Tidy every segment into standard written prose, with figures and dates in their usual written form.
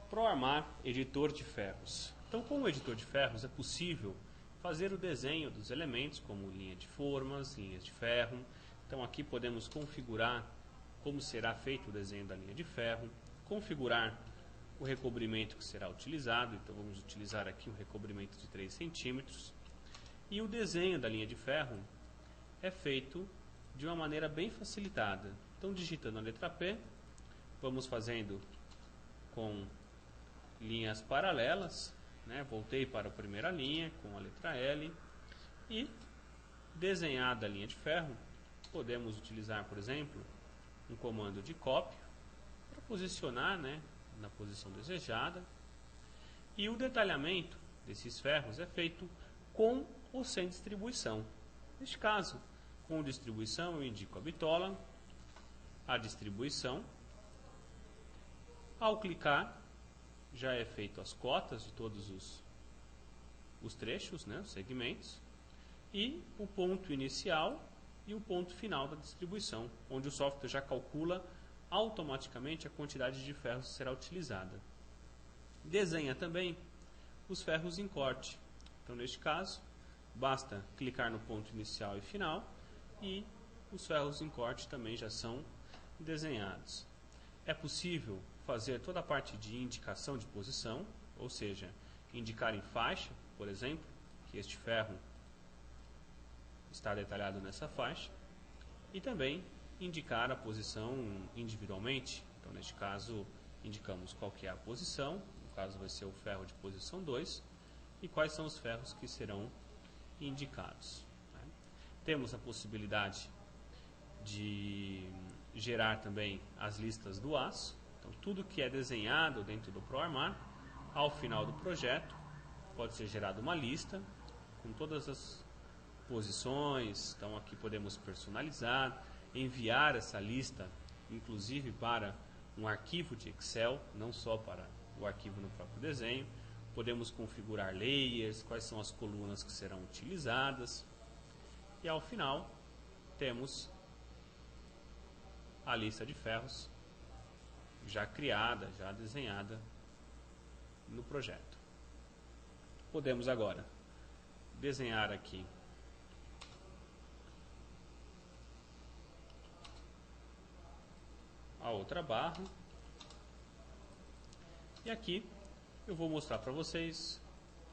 ProArmar Editor de Ferros. Então, com o editor de ferros é possível fazer o desenho dos elementos, como linha de formas, linhas de ferro. Então, aqui podemos configurar como será feito o desenho da linha de ferro, configurar o recobrimento que será utilizado. Então, vamos utilizar aqui um recobrimento de 3 centímetros. E o desenho da linha de ferro é feito de uma maneira bem facilitada. Então, digitando a letra P, vamos fazendo com linhas paralelas, né? Voltei para a primeira linha com a letra L e desenhada a linha de ferro, podemos utilizar, por exemplo, um comando de copy para posicionar, né, na posição desejada. E o detalhamento desses ferros é feito com ou sem distribuição. Neste caso, com distribuição eu indico a bitola, a distribuição. Ao clicar, já é feito as cotas de todos os trechos, né, os segmentos, e o ponto inicial e o ponto final da distribuição, onde o software já calcula automaticamente a quantidade de ferros que será utilizada. Desenha também os ferros em corte. Então, neste caso, basta clicar no ponto inicial e final e os ferros em corte também já são desenhados. É possível fazer toda a parte de indicação de posição, ou seja, indicar em faixa, por exemplo, que este ferro está detalhado nessa faixa, e também indicar a posição individualmente. Então, neste caso, indicamos qual que é a posição, no caso vai ser o ferro de posição 2, e quais são os ferros que serão indicados, né? Temos a possibilidade de gerar também as listas do aço. Então, tudo que é desenhado dentro do ProArmar, ao final do projeto, pode ser gerada uma lista com todas as posições. Então, aqui podemos personalizar, enviar essa lista, inclusive para um arquivo de Excel, não só para o arquivo no próprio desenho. Podemos configurar layers, quais são as colunas que serão utilizadas. E ao final, temos a lista de ferros já criada, já desenhada no projeto. Podemos agora desenhar aqui a outra barra. E aqui eu vou mostrar para vocês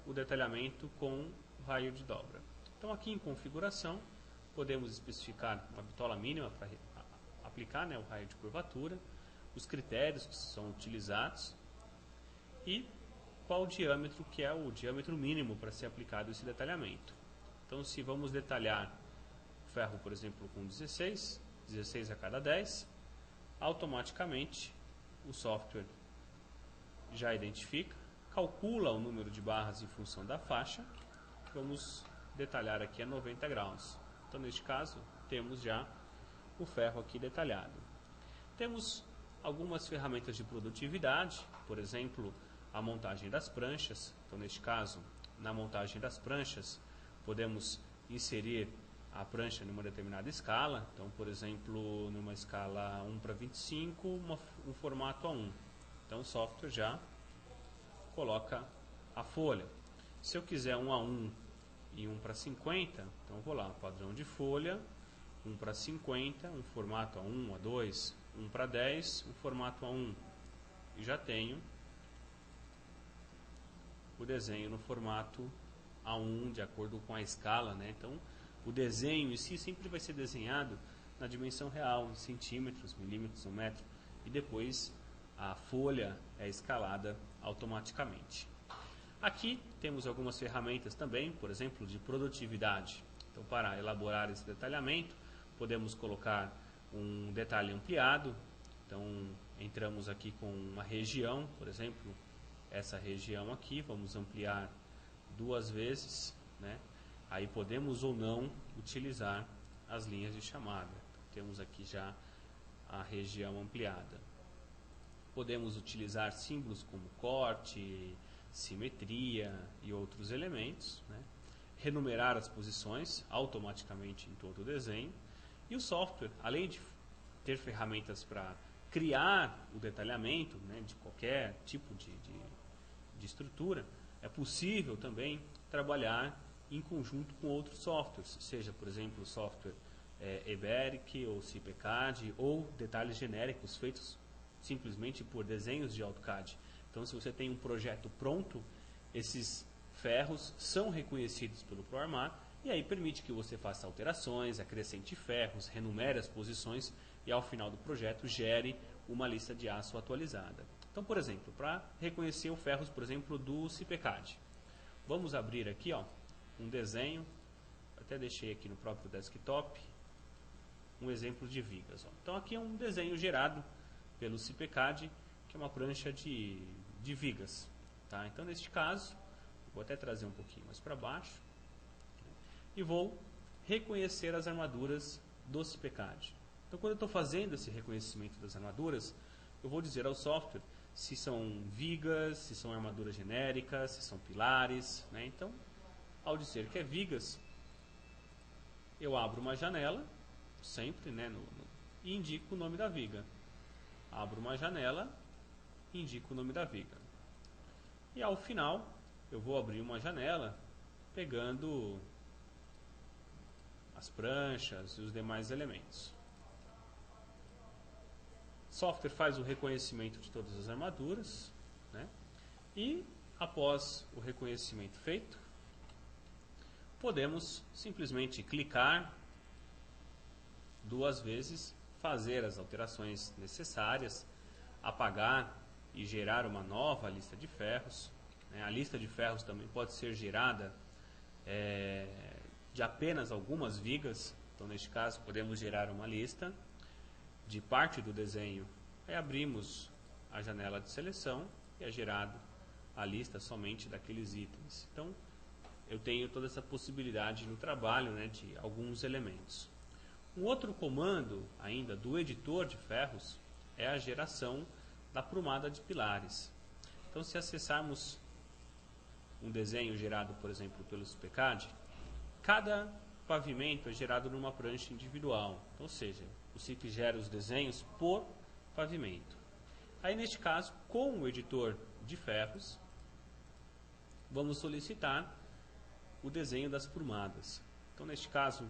o detalhamento com o raio de dobra. Então, aqui em configuração, podemos especificar uma bitola mínima para aplicar, né, o raio de curvatura, os critérios que são utilizados e qual o diâmetro que é o diâmetro mínimo para ser aplicado esse detalhamento. Então, se vamos detalhar o ferro, por exemplo, com 16 a cada 10, automaticamente o software já identifica, calcula o número de barras em função da faixa. Vamos detalhar aqui a 90 graus. Então, neste caso, temos já o ferro aqui detalhado. Temos algumas ferramentas de produtividade, por exemplo, a montagem das pranchas. Então, neste caso, na montagem das pranchas, podemos inserir a prancha numa determinada escala. Então, por exemplo, numa escala 1:25, um formato A1. Então, o software já coloca a folha. Se eu quiser 1:1 e 1:50, então vou lá, padrão de folha, 1:50, um formato A1, A2, 1:10, um formato A1. E já tenho o desenho no formato A1, de acordo com a escala, né? Então, o desenho em si sempre vai ser desenhado na dimensão real, em centímetros, milímetros, um metro, e depois a folha é escalada automaticamente. Aqui temos algumas ferramentas também, por exemplo, de produtividade. Então, para elaborar esse detalhamento, podemos colocar um detalhe ampliado. Então, entramos aqui com uma região, por exemplo, essa região aqui, vamos ampliar 2 vezes, né? Aí podemos ou não utilizar as linhas de chamada. Então, temos aqui já a região ampliada. Podemos utilizar símbolos como corte, simetria e outros elementos, né? Renumerar as posições automaticamente em todo o desenho. E o software, além de ter ferramentas para criar o detalhamento, né, de qualquer tipo de estrutura, é possível também trabalhar em conjunto com outros softwares, seja, por exemplo, o software EBERIC ou CIPECAD, ou detalhes genéricos feitos simplesmente por desenhos de AutoCAD. Então, se você tem um projeto pronto, esses ferros são reconhecidos pelo ProArmar, e aí permite que você faça alterações, acrescente ferros, renumere as posições e ao final do projeto gere uma lista de aço atualizada. Então, por exemplo, para reconhecer o ferros, por exemplo, do CIPECAD, vamos abrir aqui um desenho, até deixei aqui no próprio desktop, um exemplo de vigas. Então aqui é um desenho gerado pelo CIPECAD, que é uma prancha de vigas. Tá? Então neste caso, vou até trazer um pouquinho mais para baixo, e vou reconhecer as armaduras do CIPECAD. Então quando eu estou fazendo esse reconhecimento das armaduras, eu vou dizer ao software se são vigas, se são armaduras genéricas, se são pilares. Né? Então, ao dizer que é vigas, eu abro uma janela, sempre, né, e indico o nome da viga. Abro uma janela e indico o nome da viga. E ao final, eu vou abrir uma janela pegando as pranchas e os demais elementos. O software faz o reconhecimento de todas as armaduras, né? E após o reconhecimento feito, podemos simplesmente clicar 2 vezes, fazer as alterações necessárias, apagar e gerar uma nova lista de ferros. Né? A lista de ferros também pode ser gerada de apenas algumas vigas. Então, neste caso, podemos gerar uma lista de parte do desenho. Aí abrimos a janela de seleção e é gerado a lista somente daqueles itens. Então, eu tenho toda essa possibilidade no trabalho, né, de alguns elementos. Um outro comando ainda do editor de ferros é a geração da prumada de pilares. Então, se acessarmos um desenho gerado, por exemplo, pelo CIPECAD, cada pavimento é gerado numa prancha individual. Ou seja, o CIP gera os desenhos por pavimento. Aí, neste caso, com o editor de ferros, vamos solicitar o desenho das prumadas. Então, neste caso,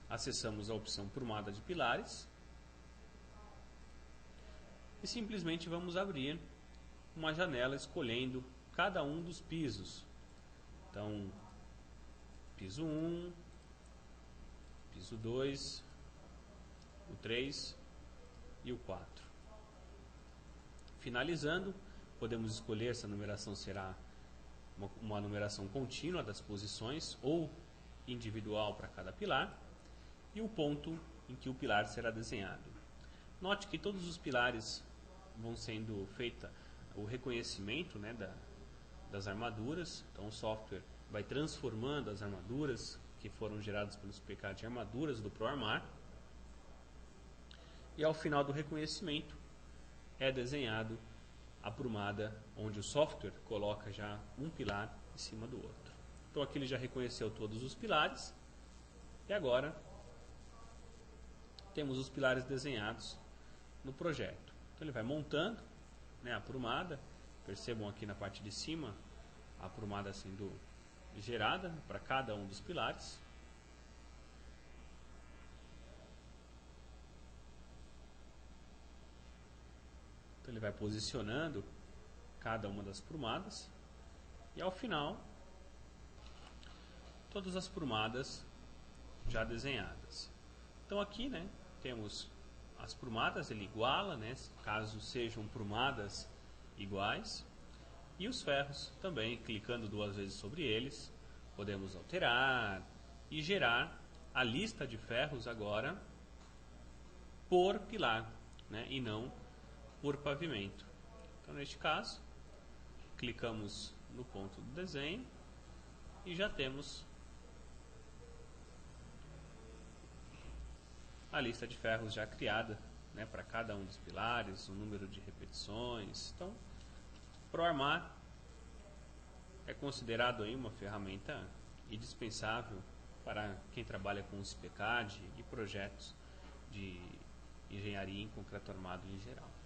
acessamos a opção prumada de pilares e simplesmente vamos abrir uma janela escolhendo cada um dos pisos. Então, piso 1, piso 2, o 3 e o 4. Finalizando, podemos escolher se a numeração será uma numeração contínua das posições ou individual para cada pilar e o ponto em que o pilar será desenhado. Note que todos os pilares vão sendo feito o reconhecimento, né, das armaduras. Então o software vai transformando as armaduras que foram geradas pelo CIPECAD em armaduras do ProArmar. E ao final do reconhecimento é desenhado a prumada, onde o software coloca já um pilar em cima do outro. Então aqui ele já reconheceu todos os pilares e agora temos os pilares desenhados no projeto. Então ele vai montando, né, a prumada. Percebam aqui na parte de cima a prumada sendo gerada para cada um dos pilares. Então ele vai posicionando cada uma das prumadas e ao final todas as prumadas já desenhadas. Então aqui, né, temos as prumadas, ele iguala, né, caso sejam prumadas iguais, e os ferros também, clicando 2 vezes sobre eles, podemos alterar e gerar a lista de ferros agora por pilar, né, e não por pavimento. Então neste caso, clicamos no ponto do desenho e já temos a lista de ferros já criada, né, para cada um dos pilares, o número de repetições. Então, ProArmar é considerado aí uma ferramenta indispensável para quem trabalha com o CIPECAD e projetos de engenharia em concreto armado em geral.